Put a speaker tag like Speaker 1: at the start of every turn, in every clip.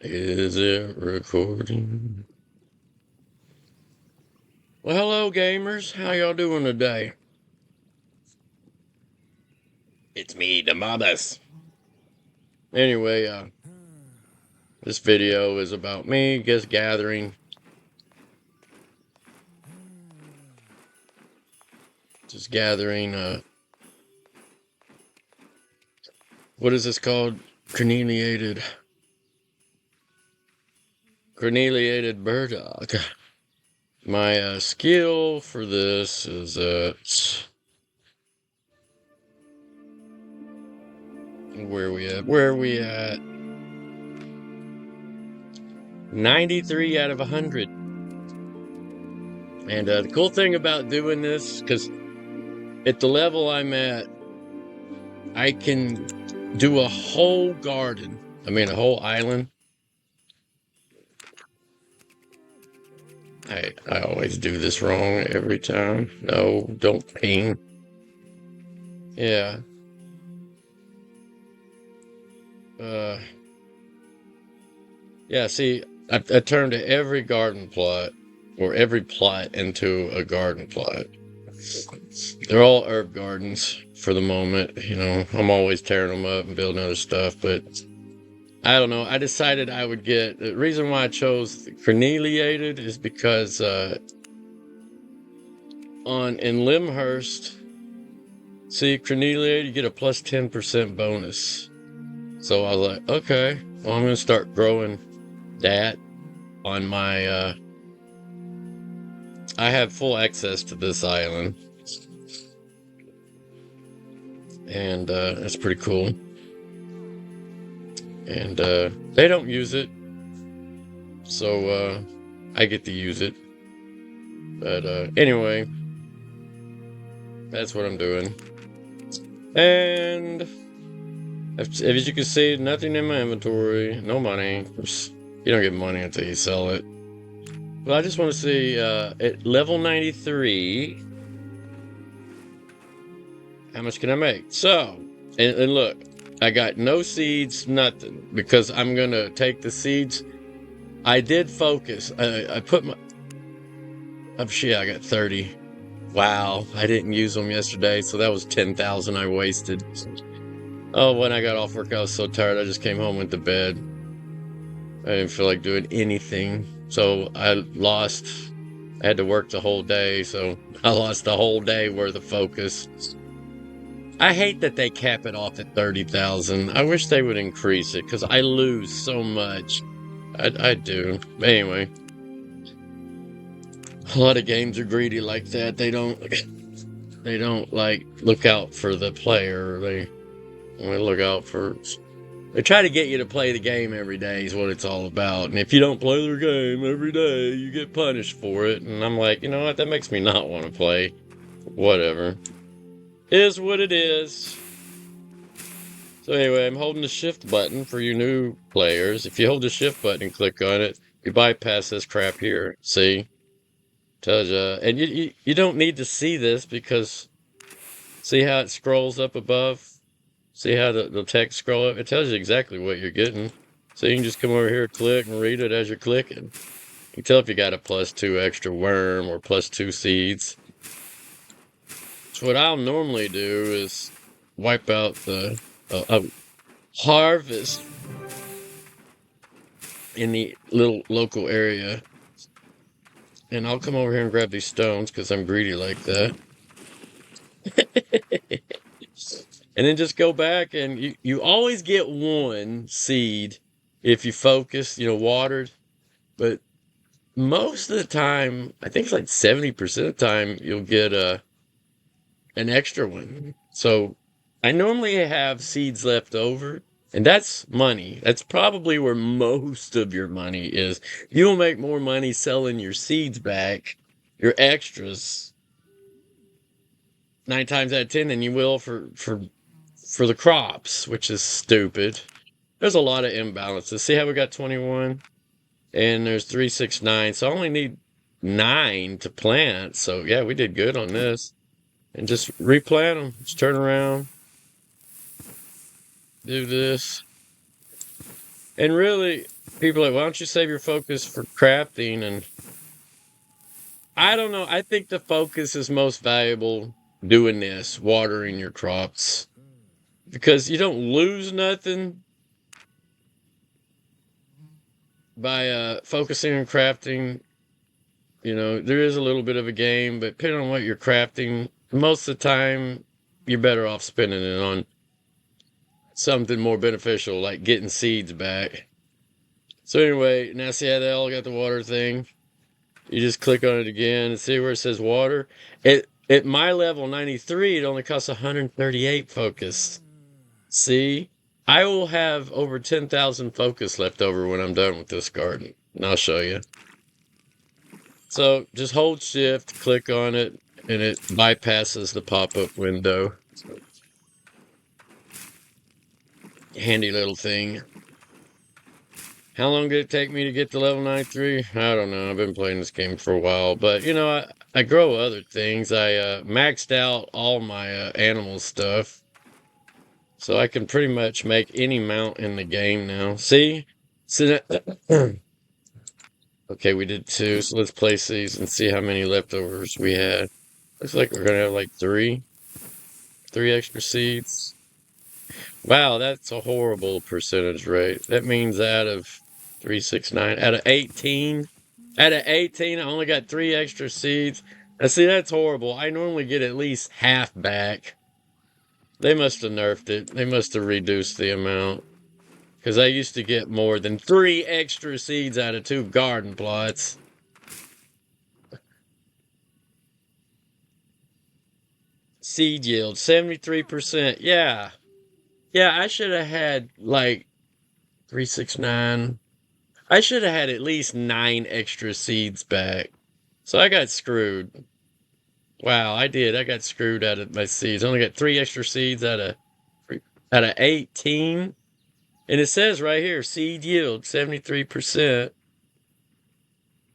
Speaker 1: Is it recording? Well, hello, gamers. How y'all doing today? It's me, Daemabus. Anyway, this video is about me just gathering. What is this called? Creneliated Burdock. My skill for this is where are we at? 93 out of 100. And the cool thing about doing this, because at the level I'm at, I can do a whole garden. I mean, a whole island. I always do this wrong every time. No, don't ping. Yeah. Yeah, see, I turned every garden plot, or every plot, into a garden plot. They're all herb gardens for the moment. You know, I'm always tearing them up and building other stuff, but I don't know. I decided I would get... The reason why I chose Creneliated is because in Lymhurst, see, Creneliated, you get a plus 10% bonus. So I was like, okay, well, I'm going to start growing that on my... I have full access to this island. And that's pretty cool. And they don't use it, so I get to use it. But anyway, that's what I'm doing. And as you can see, nothing in my inventory, no money. You don't get money until you sell it. But I just want to see at level 93, how much can I make? So, and look, I got no seeds, nothing, because I'm going to take the seeds. I did focus. I put my... Oh, shit, I got 30. Wow, I didn't use them yesterday, so that was 10,000 I wasted. Oh, when I got off work, I was so tired, I just came home, went to bed. I didn't feel like doing anything, so I had to work the whole day, so I lost the whole day worth of focus. I hate that they cap it off at 30,000. I wish they would increase it, because I lose so much. I do. Anyway. A lot of games are greedy like that. They don't like look out for the player. They look out for... They try to get you to play the game every day is what it's all about. And if you don't play their game every day, you get punished for it. And I'm like, you know what? That makes me not want to play. Whatever. Is what it is. So anyway, I'm holding the shift button for you new players. If you hold the shift button and click on it, you bypass this crap here. See? Tells you. And you don't need to see this because see how it scrolls up above? See how the text scroll up? It tells you exactly what you're getting. So you can just come over here, click, and read it as you're clicking. You can tell if you got a +2 extra worm or +2 seeds. So what I'll normally do is wipe out the harvest in the little local area. And I'll come over here and grab these stones because I'm greedy like that. And then just go back and you always get one seed if you focus, watered. But most of the time, I think it's like 70% of the time, you'll get an extra one. So I normally have seeds left over, and that's money. That's probably where most of your money is. You'll make more money selling your seeds back, your extras, 9 times out of 10 than you will for the crops, which is stupid. There's a lot of imbalances. See how we got 21? And there's 3, 6, 9. So I only need 9 to plant. So yeah, we did good on this. And just replant them. Just turn around. Do this. And really, people are like, why don't you save your focus for crafting? And I don't know. I think the focus is most valuable doing this, watering your crops, because you don't lose nothing by focusing on crafting. You know, there is a little bit of a game, but depending on what you're crafting, most of the time you're better off spending it on something more beneficial, like getting seeds back. So anyway, now see how they all got the water thing? You just click on it again and see where it says water. At my level 93, it only costs 138 focus. See? I will have over 10,000 focus left over when I'm done with this garden. And I'll show you. So just hold shift, click on it, and it bypasses the pop-up window. Handy little thing. How long did it take me to get to level 93? I don't know. I've been playing this game for a while. But, you know, I grow other things. I maxed out all my animal stuff. So I can pretty much make any mount in the game now. See? So okay, we did 2. So let's place these and see how many leftovers we had. Looks like we're going to have like 3 extra seeds. Wow, that's a horrible percentage rate. That means out of 369, out of 18, I only got 3 extra seeds. Now, see, that's horrible. I normally get at least half back. They must have nerfed it. They must have reduced the amount. Because I used to get more than 3 extra seeds out of 2 garden plots. Seed yield, 73%. Yeah. Yeah, I should have had like 369. I should have had at least 9 extra seeds back. So I got screwed. Wow, I did. I got screwed out of my seeds. I only got 3 extra seeds out of 18. And it says right here, seed yield 73%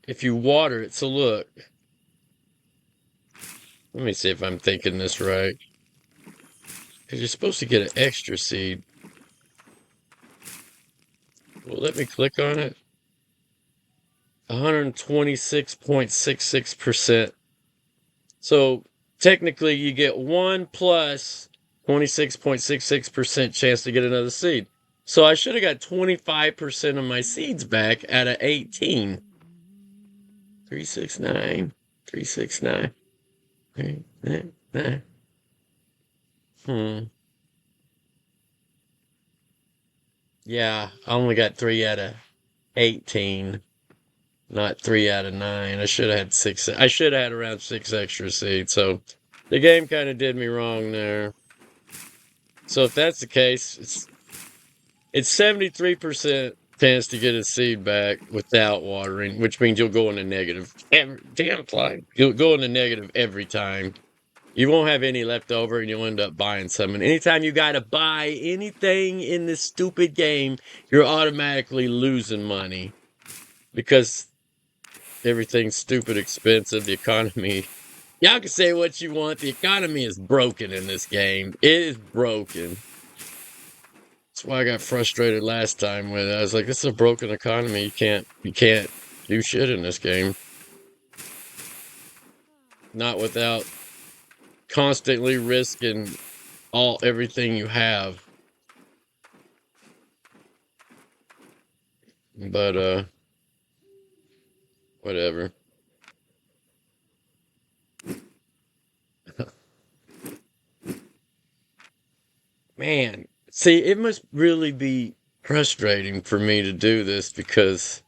Speaker 1: if you water it. So look. Let me see if I'm thinking this right. Because you're supposed to get an extra seed. Well, let me click on it. 126.66%. So technically you get 1 plus 26.66% chance to get another seed. So I should have got 25% of my seeds back out of 18. 369. 369. 369. Yeah, I only got 3 out of 18. Not 3 out of 9. I should have had 6. I should have had around 6 extra seeds. So the game kind of did me wrong there. So if that's the case, it's 73% chance to get a seed back without watering, which means you'll go in the negative. Damn fly. You'll go in the negative every time. You won't have any left over and you'll end up buying some. And anytime you got to buy anything in this stupid game, you're automatically losing money. Because everything's stupid expensive. The economy. Y'all can say what you want. The economy is broken in this game. It is broken. That's why I got frustrated last time with it. I was like, this is a broken economy. You can't do shit in this game. Not without constantly risking everything you have. But whatever. Man, see, it must really be frustrating for me to do this because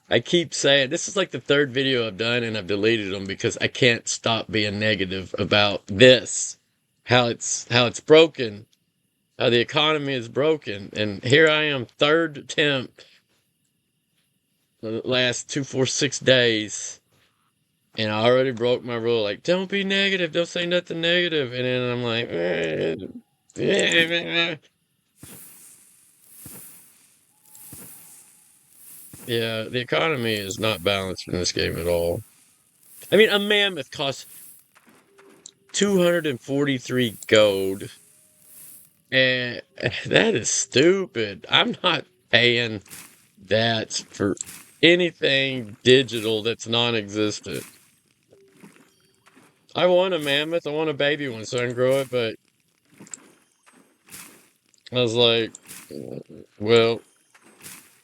Speaker 1: I keep saying this is like the 3rd video I've done and I've deleted them because I can't stop being negative about this. How it's broken. How the economy is broken. And here I am, 3rd attempt the last 2, 4, 6 days. And I already broke my rule. Like, don't be negative. Don't say nothing negative. And then I'm like, yeah, the economy is not balanced in this game at all. I mean, a mammoth costs 243 gold. And that is stupid. I'm not paying that for anything digital that's non-existent. I want a mammoth. I want a baby one so I can grow it, but I was like, well,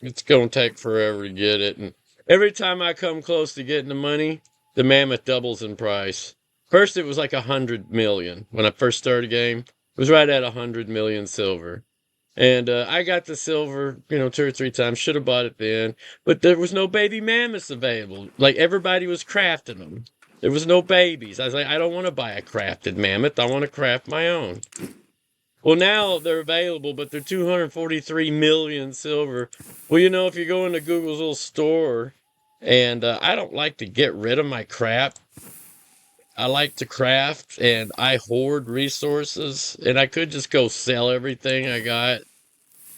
Speaker 1: it's going to take forever to get it. And every time I come close to getting the money, the mammoth doubles in price. First, it was like 100 million when I first started the game. It was right at 100 million silver. And I got the silver, 2 or 3 times. Should have bought it then. But there was no baby mammoths available. Like, everybody was crafting them. There was no babies. I was like, I don't want to buy a crafted mammoth. I want to craft my own. Well, now they're available, but they're 243 million silver. Well, if you go into Google's little store, and I don't like to get rid of my crap. I like to craft, and I hoard resources, and I could just go sell everything I got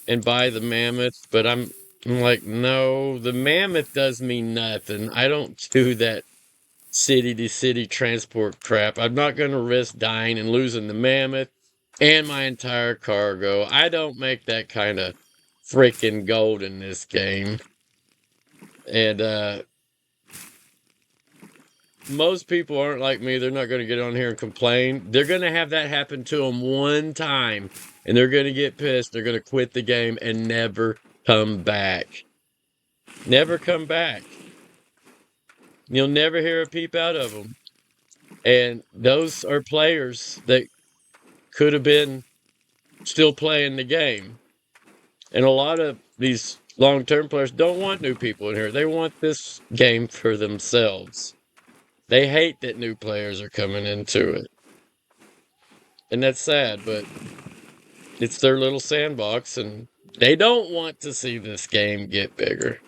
Speaker 1: and buy the mammoth, but I'm like, no, the mammoth does me nothing. I don't do that city to city transport crap. I'm not going to risk dying and losing the mammoth and my entire cargo. I don't make that kind of freaking gold in this game. And most people aren't like me. They're not going to get on here and complain. They're going to have that happen to them one time, and they're going to get pissed. They're going to quit the game and never come back. Never come back. You'll never hear a peep out of them. And those are players that could have been still playing the game. And a lot of these long-term players don't want new people in here. They want this game for themselves. They hate that new players are coming into it. And that's sad, but it's their little sandbox, and they don't want to see this game get bigger.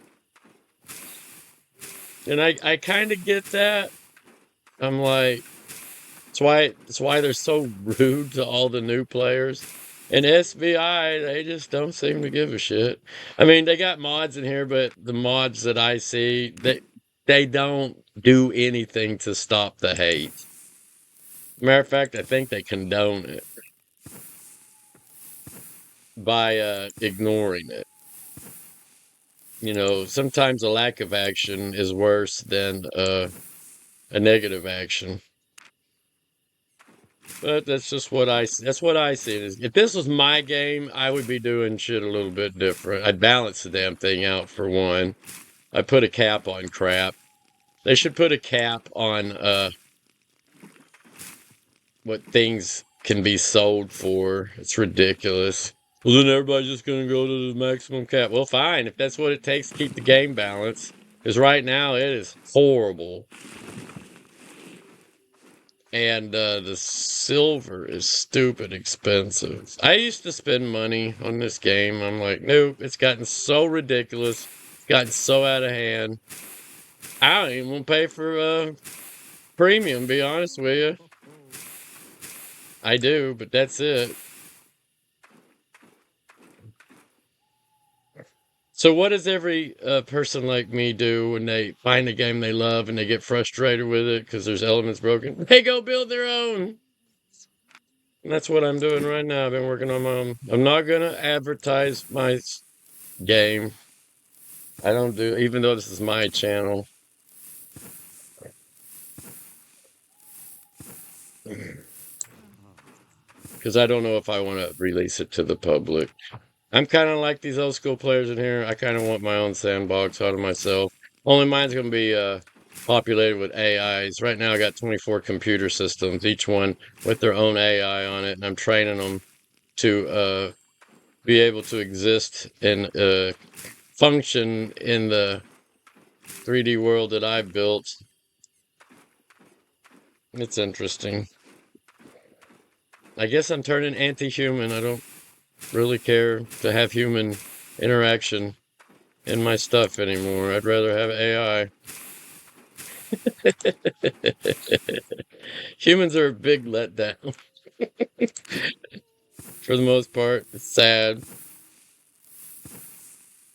Speaker 1: And I kind of get that. I'm like, it's why they're so rude to all the new players. And SVI, they just don't seem to give a shit. I mean, they got mods in here, but the mods that I see, they don't do anything to stop the hate. Matter of fact, I think they condone it by ignoring it. Sometimes a lack of action is worse than a negative action. But that's just what I see. That's what I see. If this was my game, I would be doing shit a little bit different. I'd balance the damn thing out for one. I'd put a cap on crap. They should put a cap on what things can be sold for. It's ridiculous. Well, then everybody's just going to go to the maximum cap. Well, fine. If that's what it takes to keep the game balanced. Because right now it is horrible. And the silver is stupid expensive. I used to spend money on this game. I'm like, nope, it's gotten so ridiculous. It's gotten so out of hand. I don't even want to pay for premium, to be honest with you. I do, but that's it. So what does every person like me do when they find a game they love and they get frustrated with it because there's elements broken? They go build their own. And that's what I'm doing right now. I've been working on my own. I'm not going to advertise my game. I don't do, even though this is my channel. Because I don't know if I want to release it to the public. I'm kind of like these old school players in here. I kind of want my own sandbox out of myself. Only mine's going to be populated with AIs. Right now I got 24 computer systems, each one with their own AI on it. And I'm training them to be able to exist and function in the 3D world that I've built. It's interesting. I guess I'm turning anti-human. I don't really care to have human interaction in my stuff anymore. I'd rather have AI. Humans are a big letdown. For the most part, it's sad.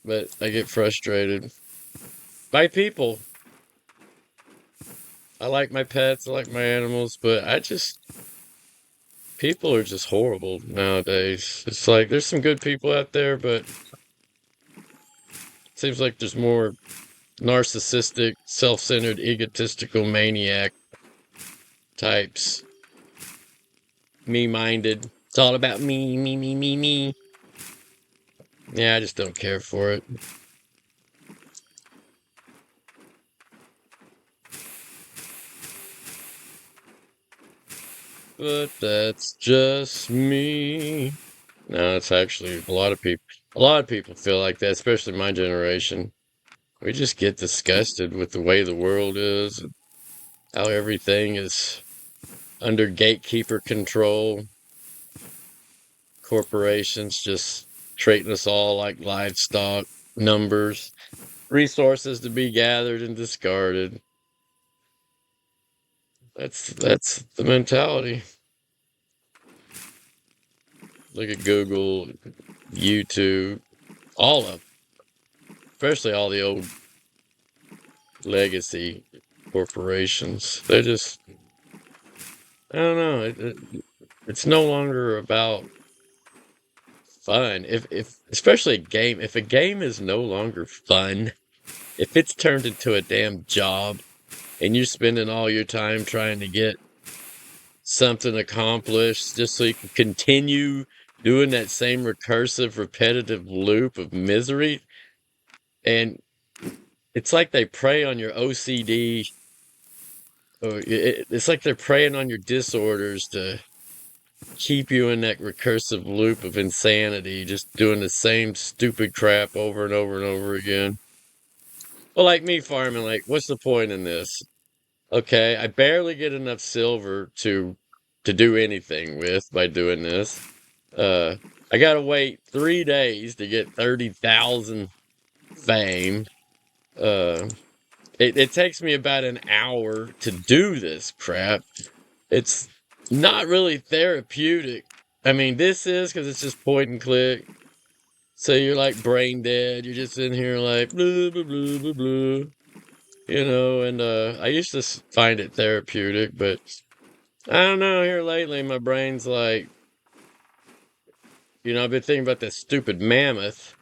Speaker 1: But I get frustrated by people. I like my pets, I like my animals, but people are just horrible nowadays. It's like there's some good people out there, but Seems like there's more narcissistic, self-centered, egotistical maniac types. Me-minded. It's all about me, me, me, me, me. Yeah, I just don't care for it. But that's just me. No, it's actually a lot of people. A lot of people feel like that, especially my generation. We just get disgusted with the way the world is, and how everything is under gatekeeper control. Corporations just treating us all like livestock, numbers, resources to be gathered and discarded. That's the mentality. Look at Google, YouTube, all of them, especially all the old legacy corporations. They just, I don't know. It's no longer about fun. If especially a game, if a game is no longer fun, if it's turned into a damn job and you're spending all your time trying to get something accomplished just so you can continue doing that same recursive, repetitive loop of misery, and it's like they prey on your OCD, or it's like they're preying on your disorders to keep you in that recursive loop of insanity, just doing the same stupid crap over and over and over again. Well, like me farming, like, what's the point in this? Okay, I barely get enough silver to do anything with by doing this. I gotta wait 3 days to get 30,000 fame. It takes me about an hour to do this crap. It's not really therapeutic. I mean, this is because it's just point and click. So you're like brain dead. You're just in here like blah blah blah blah blah. And I used to find it therapeutic, but I don't know. Here lately, my brain's like, I've been thinking about that stupid mammoth,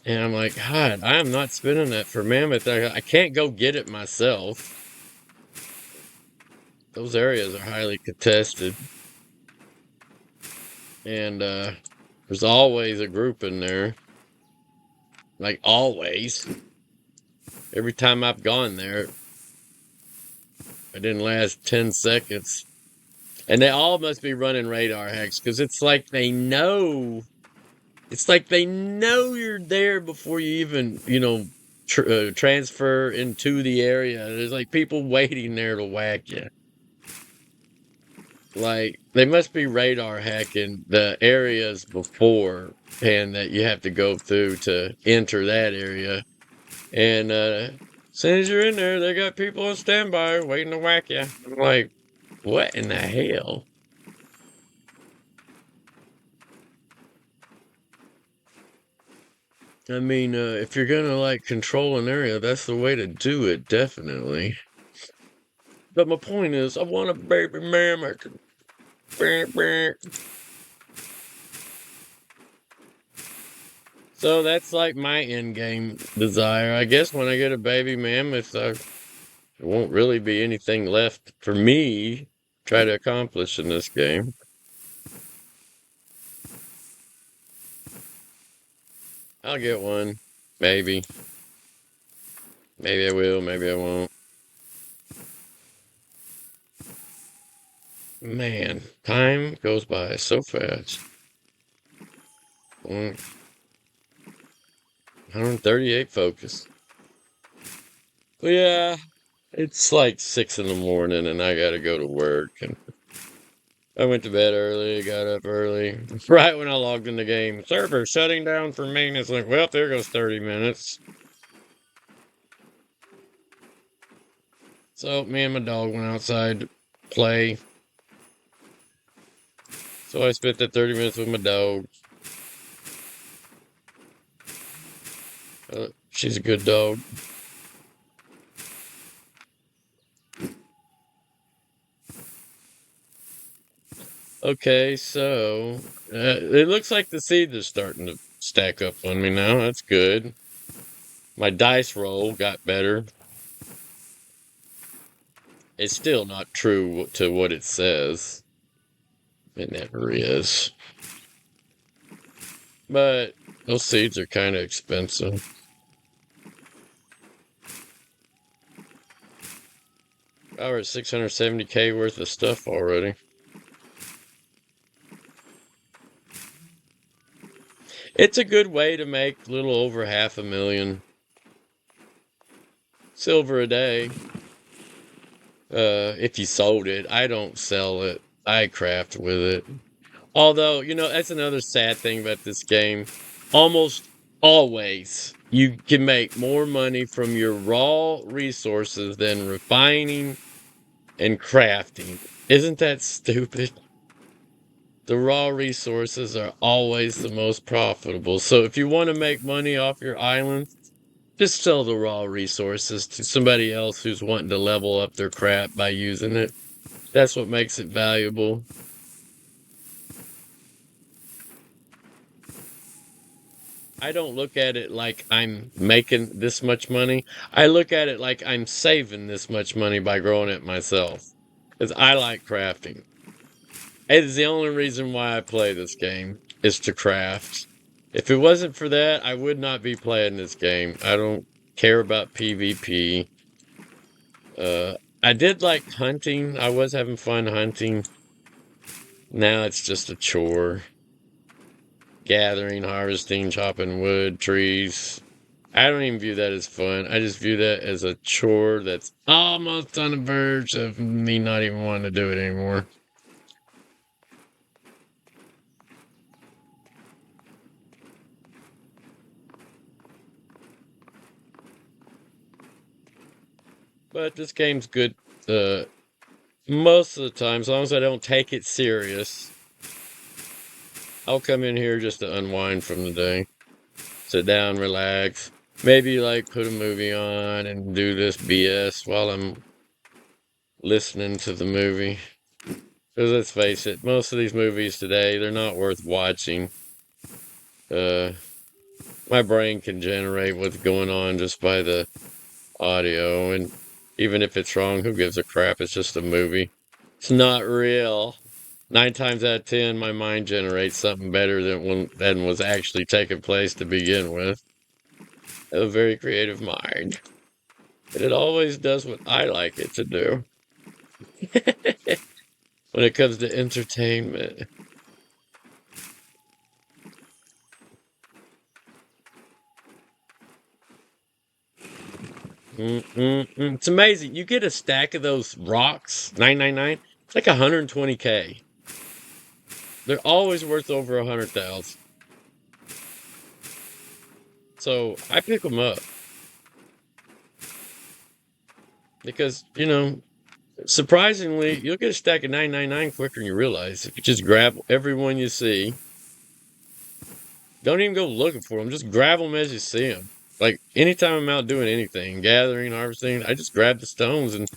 Speaker 1: and I'm like, God, I am not spending that for mammoth. I can't go get it myself. Those areas are highly contested, and there's always a group in there. Like always. Every time I've gone there, it didn't last 10 seconds. And they all must be running radar hacks because it's like they know. It's like they know you're there before you even, transfer into the area. There's like people waiting there to whack you. Like they must be radar hacking the areas before and that you have to go through to enter that area. And as soon as you're in there, they got people on standby waiting to whack you. I'm like, what in the hell? I mean, if you're gonna like control an area, that's the way to do it, definitely. But my point is, I want a baby mammoth. So that's like my end game desire. I guess when I get a baby mammoth, there won't really be anything left for me to try to accomplish in this game. I'll get one. Maybe. Maybe I will, maybe I won't. Man, time goes by so fast. 138 focus. But yeah, it's like 6 in the morning and I gotta go to work. And I went to bed early, got up early. Right when I logged in the game, server shutting down for maintenance. Like, well, there goes 30 minutes. So me and my dog went outside to play. So I spent that 30 minutes with my dog. She's a good dog. Okay, so it looks like the seeds are starting to stack up on me now. That's good. My dice roll got better. It's still not true to what it says. It never is. But those seeds are kind of expensive. We're at 670K worth of stuff already. It's a good way to make a little over $500,000 silver a day. If you sold it. I don't sell it. I craft with it. Although, that's another sad thing about this game. Almost always, you can make more money from your raw resources than refining and crafting. Isn't that stupid? The raw resources are always the most profitable. So if you want to make money off your island, just sell the raw resources to somebody else who's wanting to level up their craft by using it. That's what makes it valuable. I don't look at it like I'm making this much money. I look at it like I'm saving this much money by growing it myself. Because I like crafting. It is the only reason why I play this game, is to craft. If it wasn't for that, I would not be playing this game. I don't care about PvP. I did like hunting. I was having fun hunting. Now it's just a chore. Gathering, harvesting, chopping wood, trees. I don't even view that as fun. I just view that as a chore that's almost on the verge of me not even wanting to do it anymore. But this game's good most of the time, as long as I don't take it serious. I'll come in here just to unwind from the day. Sit down, relax. Maybe like put a movie on and do this BS while I'm listening to the movie. Because let's face it, most of these movies today, they're not worth watching. My brain can generate what's going on just by the audio, and even if it's wrong, who gives a crap? It's just a movie. It's not real. 9 times out of 10, my mind generates something better than was actually taking place to begin with. I have a very creative mind. And it always does what I like it to do. When it comes to entertainment. It's amazing. You get a stack of those rocks, 999. It's like 120K. They're always worth over 100,000. So I pick them up because surprisingly, you'll get a stack of 999 quicker than you realize if you just grab every one you see. Don't even go looking for them. Just grab them as you see them. Like anytime I'm out doing anything, gathering, harvesting, I just grab the stones and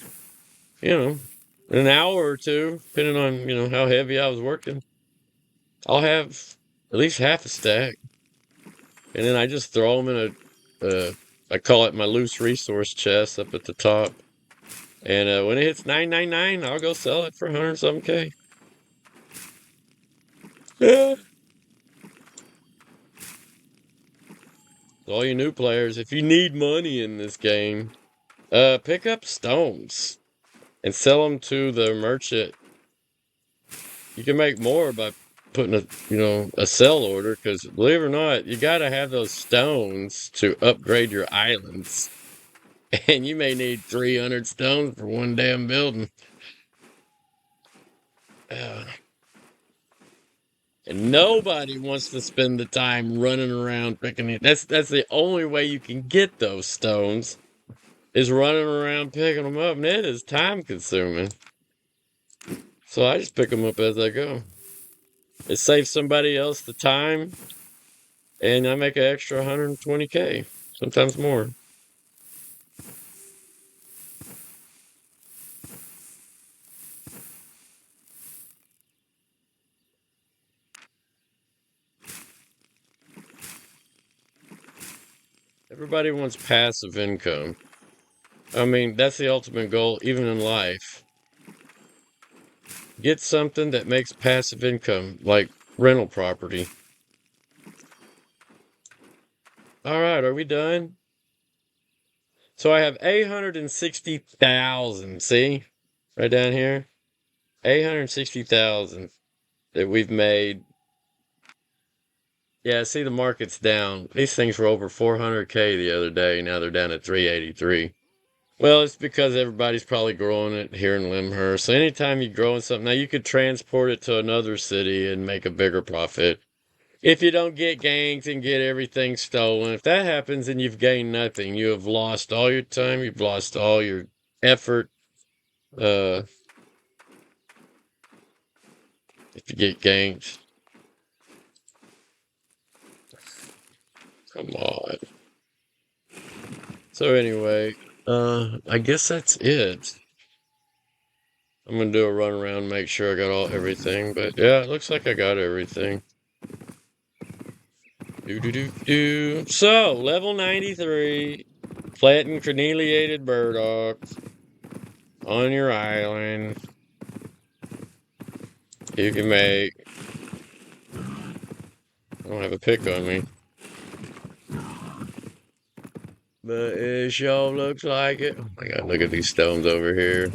Speaker 1: in an hour or two, depending on how heavy I was working, I'll have at least half a stack, and then I just throw them in I call it my loose resource chest up at the top, and when it hits 999, I'll go sell it for 100 something K. Yeah. So all you new players, if you need money in this game, pick up stones and sell them to the merchant. You can make more by putting a sell order, because believe it or not, you got to have those stones to upgrade your islands, and you may need 300 stones for one damn building. And nobody wants to spend the time running around picking it. That's the only way you can get those stones, is running around picking them up, and it is time consuming. So I just pick them up as I go. It saves somebody else the time, and I make an extra 120K, sometimes more. Everybody wants passive income. I mean, that's the ultimate goal, even in life. Get something that makes passive income, like rental property. Alright, are we done? So I have 860,000, see? Right down here. 860,000 that we've made. Yeah, see the market's down. These things were over 400K the other day. Now they're down at 383. Well, it's because everybody's probably growing it here in Lymhurst. So anytime you're growing something, now you could transport it to another city and make a bigger profit. If you don't get ganked and get everything stolen, if that happens and you've gained nothing, you have lost all your time, you've lost all your effort. If you get ganked. Come on. So anyway, I guess that's it. I'm gonna do a run around, make sure I got everything, but yeah, it looks like I got everything. So, level 93, planting Creneliated Burdock on your island. You can make... I don't have a pick on me. But it sure looks like it. Oh my god, look at these stones over here.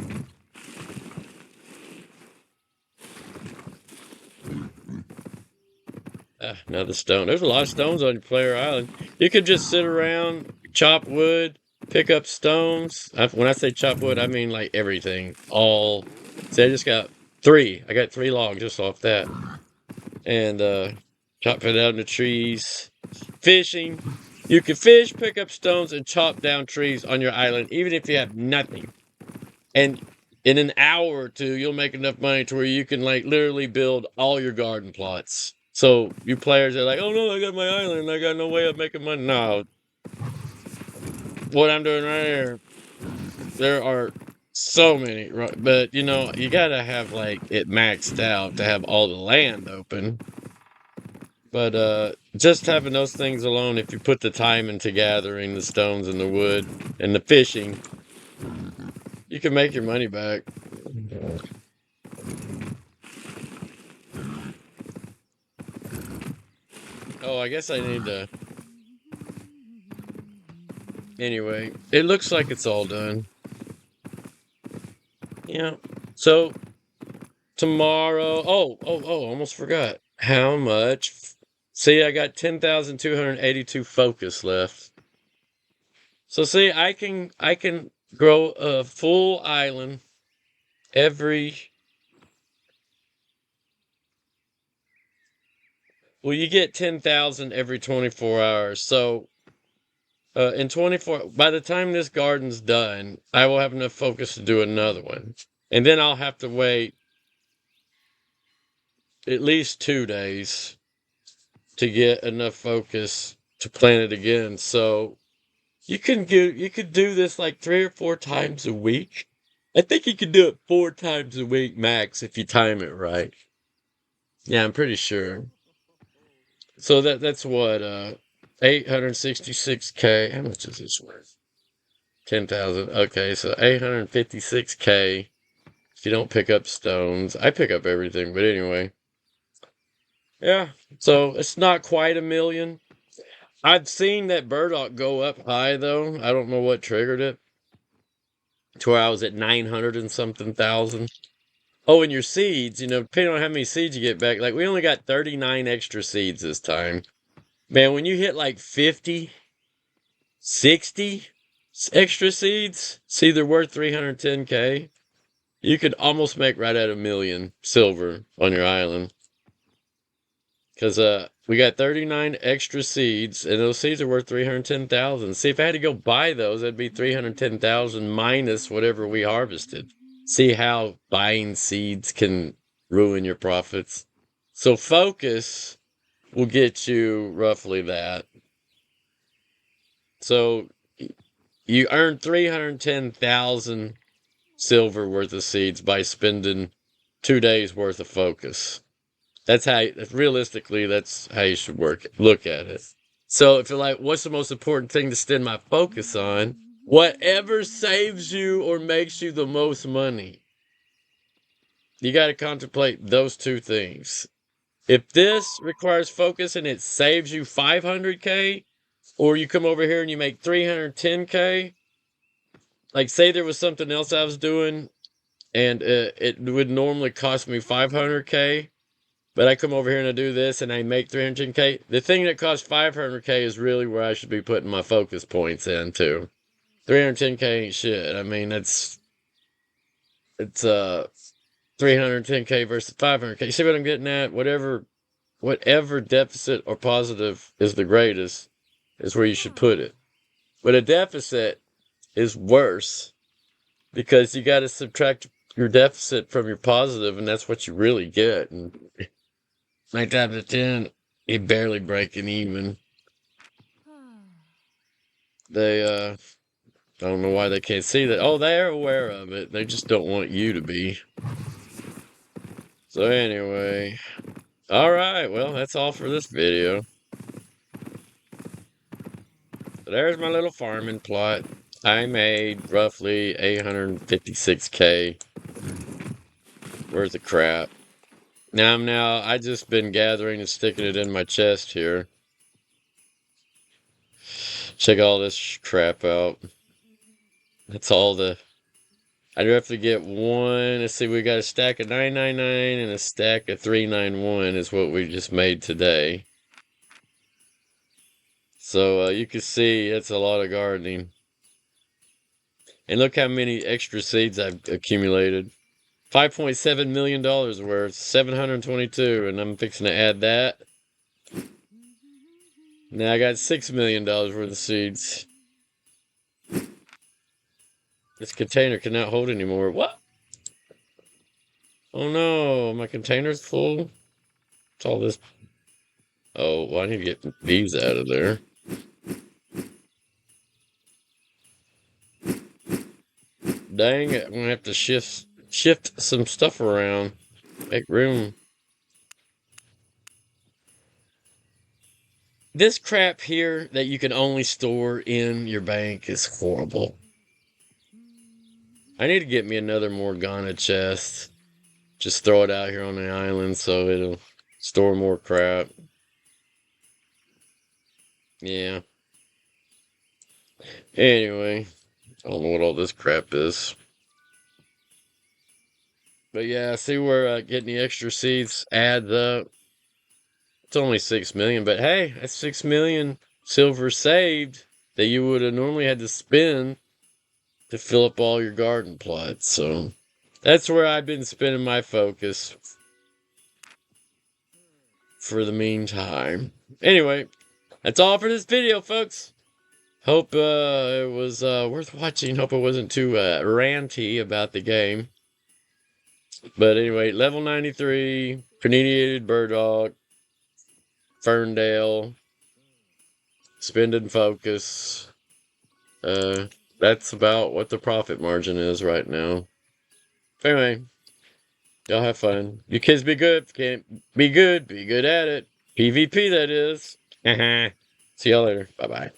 Speaker 1: Another stone. There's a lot of stones on your player island. You could just sit around, chop wood, pick up stones. When I say chop wood, I mean like everything. All. See, I just got 3. I got 3 logs just off that. And chop it down the trees. Fishing. You can fish, pick up stones, and chop down trees on your island, even if you have nothing. And in an hour or 2, you'll make enough money to where you can like literally build all your garden plots. So you players are like, oh no, I got my island, I got no way of making money. No. What I'm doing right here, there are so many, but you know, you gotta have like it maxed out to have all the land open. But just having those things alone, if you put the time into gathering the stones and the wood and the fishing, you can make your money back. Oh, I guess I need to... Anyway, it looks like it's all done. Yeah. So, tomorrow... Oh, almost forgot. How much... See, I got 10,282 focus left. So see, I can grow a full island every... Well, you get 10,000 every 24 hours. So, in 24, by the time this garden's done, I will have enough focus to do another one. And then I'll have to wait at least 2 days to get enough focus to plant it again. So, you could do this like 3 or 4 times a week. I think you could do it 4 times a week max if you time it right. Yeah, I'm pretty sure. So that's what 866K. How much is this worth? 10,000. Okay, so 856K. If you don't pick up stones, I pick up everything, but anyway. Yeah, so it's not quite a million. I've seen that burdock go up high though. I don't know what triggered it. To where I was at 900 and something thousand. Oh, and your seeds, you know, depending on how many seeds you get back, like we only got 39 extra seeds this time. Man, when you hit like 50, 60 extra seeds, see they're worth 310K. You could almost make right at $1 million silver on your island. Because we got 39 extra seeds, and those seeds are worth 310,000. See, if I had to go buy those, that'd be 310,000 minus whatever we harvested. See how buying seeds can ruin your profits. So focus will get you roughly that. So you earn 310,000 silver worth of seeds by spending 2 days worth of focus. That's how, realistically, that's how you should look at it. So if you're like, what's the most important thing to spend my focus on? Whatever saves you or makes you the most money. You got to contemplate those two things. If this requires focus and it saves you 500K, or you come over here and you make 310K, like say there was something else I was doing and it would normally cost me 500K, but I come over here and I do this and I make 310K. The thing that costs 500K is really where I should be putting my focus points into. 310K ain't shit. I mean, it's 310K versus 500K. You see what I'm getting at? Whatever deficit or positive is the greatest is where you should put it. But a deficit is worse because you got to subtract your deficit from your positive, and that's what you really get. And 9 times out of 10, you're barely breaking even. They, I don't know why they can't see that. Oh, they're aware of it. They just don't want you to be. So anyway, all right. Well, that's all for this video. So there's my little farming plot. I made roughly 856K worth of crap. I just been gathering and sticking it in my chest here. Check all this crap out. That's all I'd have to get one. Let's see, we got a stack of 999 and a stack of 391 is what we just made today. So you can see it's a lot of gardening. And look how many extra seeds I've accumulated. $5.7 million worth, 722, and I'm fixing to add that. Now I got $6 million worth of seeds. This container cannot hold anymore. What? Oh no, my container's full. What's all this? Oh, well, I need to get these out of there. Dang it, I'm gonna have to shift some stuff around. Make room. This crap here that you can only store in your bank is horrible. I need to get me another Morgana chest. Just throw it out here on the island so it'll store more crap. Yeah. Anyway, I don't know what all this crap is. But yeah, see where getting the extra seeds adds up. It's only 6 million, but hey, that's 6 million silver saved that you would have normally had to spend to fill up all your garden plots. So that's where I've been spending my focus for the meantime. Anyway, that's all for this video, folks. Hope it was worth watching. Hope it wasn't too ranty about the game. But anyway, level 93, Creneliated Burdock, Ferndale, spend and focus. That's about what the profit margin is right now. Anyway, y'all have fun. You kids be good. Can't be good at it. PvP, that is. See y'all later. Bye-bye.